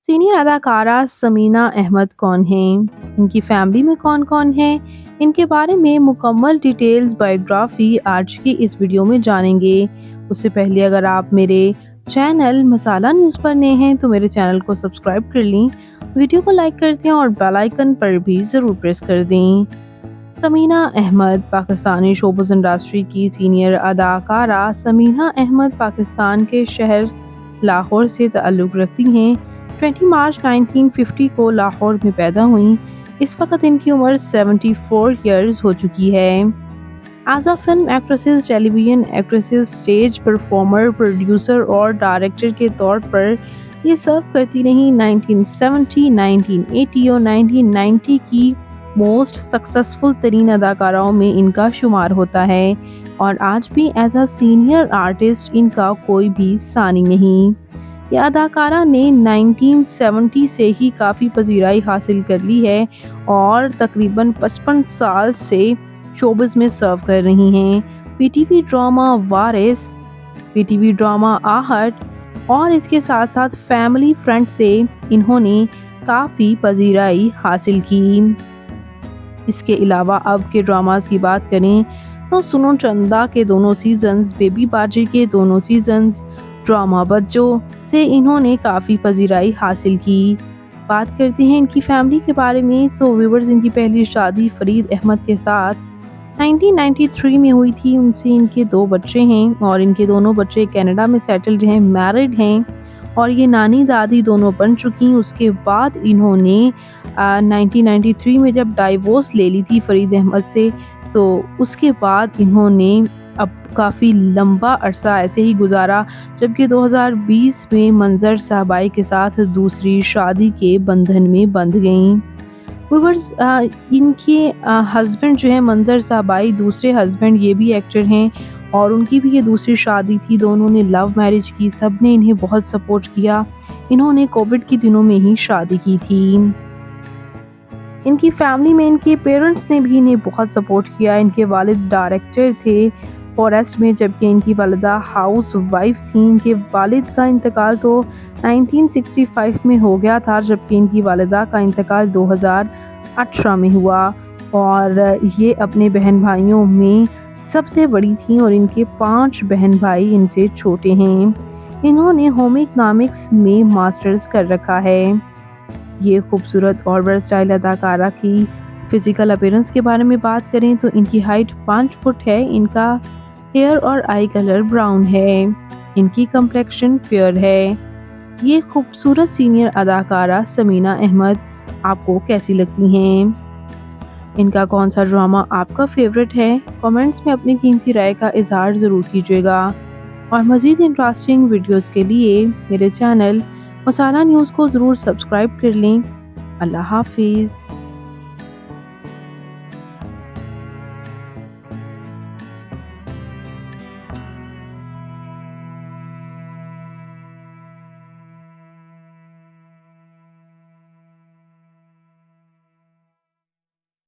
Senior अदाकारा समीना अहमद कौन हैं? इनकी फैमिली में कौन-कौन है? इनके बारे में मुकम्मल डिटेल्स बायोग्राफी आज की इस वीडियो में जानेंगे। उससे पहले अगर आप मेरे चैनल मसाला न्यूज़ पर नए हैं तो मेरे चैनल को सब्सक्राइब कर लें, वीडियो को लाइक कर दें और बेल आइकन पर भी ज़रूर प्रेस कर दें। समीना अहमद पाकिस्तानी शोबिज़ इंडस्ट्री की सीनियर अदाकारा समीना अहमद पाकिस्तान के शहर लाहौर से ताल्लुक़ रखती हैं। 20 मार्च 1950 को लाहौर में पैदा हुई। इस वक्त इनकी उम्र 74 ईयर्स हो चुकी है। As a film actresses, television actresses, stage performer, producer और डायरेक्टर के तौर पर ये सर्व करती रहीं। 1970, 1980 और 1990 की मोस्ट सक्सेसफुल तरीन अदाकाराओं में इनका शुमार होता है और आज भी एज अ सीनियर आर्टिस्ट इनका कोई भी सानी नहीं। यह अदाकारा ने 1970 से ही काफ़ी पजीराई हासिल कर ली है और तकरीबन 55 साल से शोबिज़ में सर्व कर रही हैं। पीटीवी ड्रामा वारिस, पीटीवी ड्रामा आहट और इसके साथ साथ फैमिली फ्रेंड से इन्होंने काफ़ी पजीराई हासिल की। इसके अलावा अब के ड्रामास की बात करें तो सुनो चंदा के दोनों सीजन्स, बेबी बाजी के दोनों सीजन्स, ड्रामा बच्चों से इन्होंने काफ़ी पजीराई हासिल की। बात करते हैं इनकी फैमिली के बारे में तो व्यूअर्स, इनकी पहली शादी फरीद अहमद के साथ 1993 में हुई थी। उनसे इनके 2 बच्चे हैं और इनके दोनों बच्चे कनाडा में सेटल्ड हैं, मैरिड हैं और ये नानी दादी दोनों बन चुकी। उसके बाद इन्होंने 1993 में जब डाइवोर्स ले ली थी फरीद अहमद से, तो उसके बाद इन्होंने अब काफ़ी लंबा अरसा ऐसे ही गुजारा, जबकि 2020 में मंजर साहबाई के साथ दूसरी शादी के बंधन में बंध गईं। व्यूअर्स, इनके हस्बैंड जो है मंजर साहबाई, दूसरे हस्बैंड ये भी एक्टर हैं और उनकी भी ये दूसरी शादी थी। दोनों ने लव मैरिज की, सब ने इन्हें बहुत सपोर्ट किया। इन्होंने कोविड के दिनों में ही शादी की थी। इनकी फैमिली में इनके पेरेंट्स ने भी इन्हें बहुत सपोर्ट किया। इनके वालिद डायरेक्टर थे फॉरेस्ट में, जबकि इनकी वालिदा हाउस वाइफ थी। इनके वालिद का इंतकाल तो 1965 में हो गया था, जबकि इनकी वालिदा का इंतकाल 2018 में हुआ और ये अपने बहन भाइयों में सबसे बड़ी थी और इनके 5 बहन भाई इनसे छोटे हैं। इन्होंने होम इकोनॉमिक्स में मास्टर्स कर रखा है। ये खूबसूरत और वर्सटाइल अदाकारा की फिज़िकल अपीयरेंस के बारे में बात करें तो इनकी हाइट 5 फुट है। इनका हेयर और आई कलर ब्राउन है। इनकी कम्प्लेक्शन फेयर है। ये खूबसूरत सीनियर अदाकारा समीना अहमद आपको कैसी लगती हैं? इनका कौन सा ड्रामा आपका फेवरेट है? कमेंट्स में अपनी कीमती राय का इजहार ज़रूर कीजिएगा और मज़ीद इंटरेस्टिंग वीडियोस के लिए मेरे चैनल मसाला न्यूज़ को ज़रूर सब्सक्राइब कर लें। अल्लाह हाफिज़।